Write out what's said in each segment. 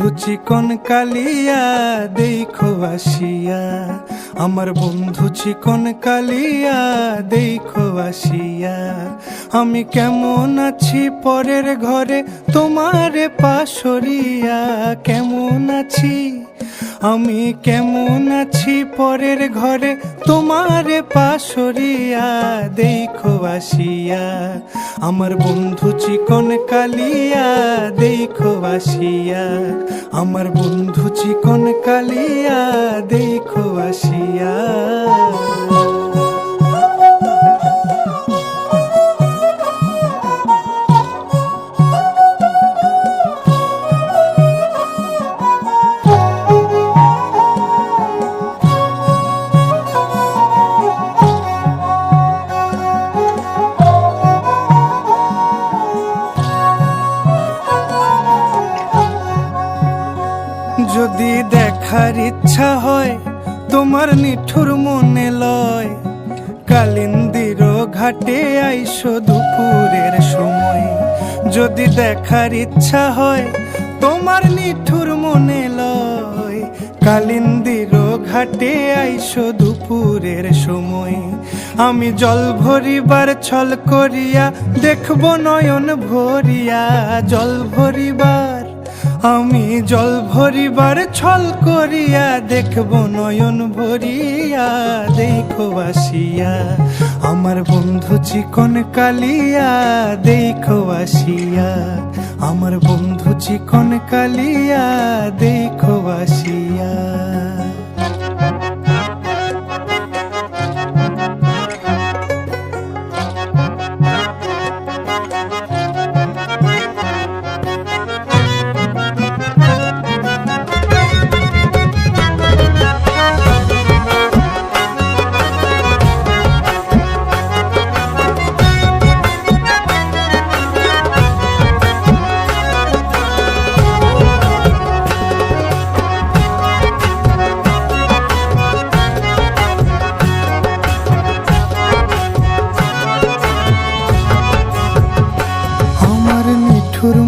বন্ধু চিকন কালিয়া দেখো আসিয়া, আমার বন্ধু চিকন কালিয়া দেখো আসিয়া। আমি কেমন আছি পরের ঘরে তোমারে পাশরিয়া, কেমন আছি আমি কেমন আছি পরের ঘরে তোমারে পাশরিয়া দেখো আসিয়া। আমার বন্ধু চিকন কালিয়া দেখো আসিয়া, আমার বন্ধু চিকন কালিয়া দেখো আসিয়া। যদি দেখার ইচ্ছা হয় তোমার নিঠুর মনে লয়, কালিন্দির ঘাটে আইসো দুপুরের সময়। যদি দেখার ইচ্ছা হয় তোমার নিঠুর মনে লয়, কালিন্দির ঘাটে আইসো দুপুরের সময়। আমি জল ভরিবার ছল করিয়া দেখব নয়ন ভরিয়া, জল ভরিবার আমি জল ভরিবার ছল করিয়া দেখব নয়ন ভরিয়া দেখো আসিয়া। আমার বন্ধু চিকন কালিয়া দেখো আসিয়া, আমার বন্ধু চিকন কালিয়া দেখো আসিয়া।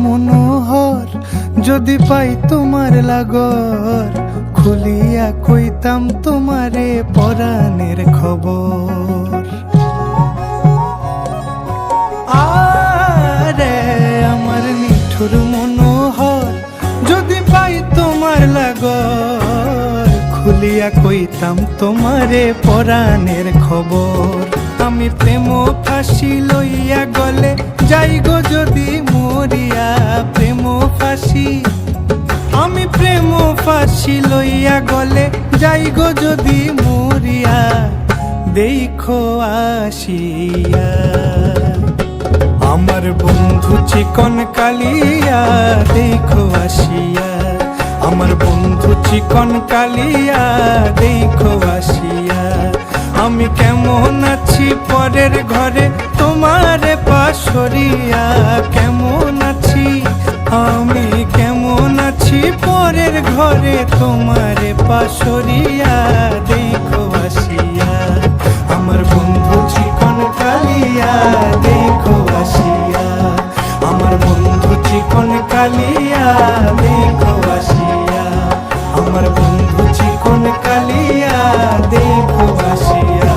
মনোহর যদি পাই তোমার লাগর, খুলিয়া কইতাম তোমারে পরাণের খবর। আরে আমার নিঠুর মনোহর যদি পাই তোমার লাগর, খুলিয়া কইতাম তোমারে পরাণের খবর। আমি প্রেম ফাঁসি লইয়া গলে যাই গো যদি মরিয়া, প্রেম ফাঁসি আমি প্রেম ফাঁসি লইয়া গলে যাই গো যদি মরিয়া দেখো আসিয়া। আমার বন্ধু চিকন কালিয়া দেখো আসিয়া, আমার বন্ধু চিকন কালিয়া দেখো আসিয়া। আমি কেমন আছি পরের ঘরে তোমারে পাশরিয়া, কেমন আছি আমি কেমন আছি পরের ঘরে তোমারে পাশরিয়া দেখো আসিয়া। আমার বন্ধু চিকন কালিয়া দেখো আসিয়া, আমার বন্ধু চিকন কালিয়া দেখো আসিয়া, আমার বন্ধু চিকন কালিয়া দেখো আসিয়া।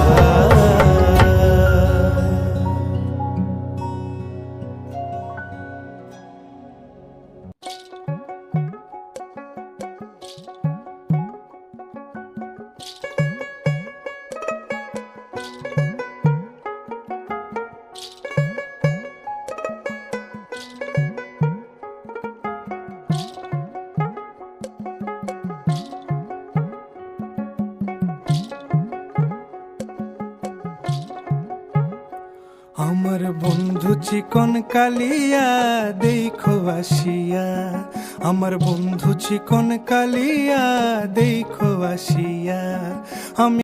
আমার বন্ধু চিকন কালিয়া দেখো আসিয়া, আমার বন্ধু চিকন কালিয়া দেখো আসিয়া। আমি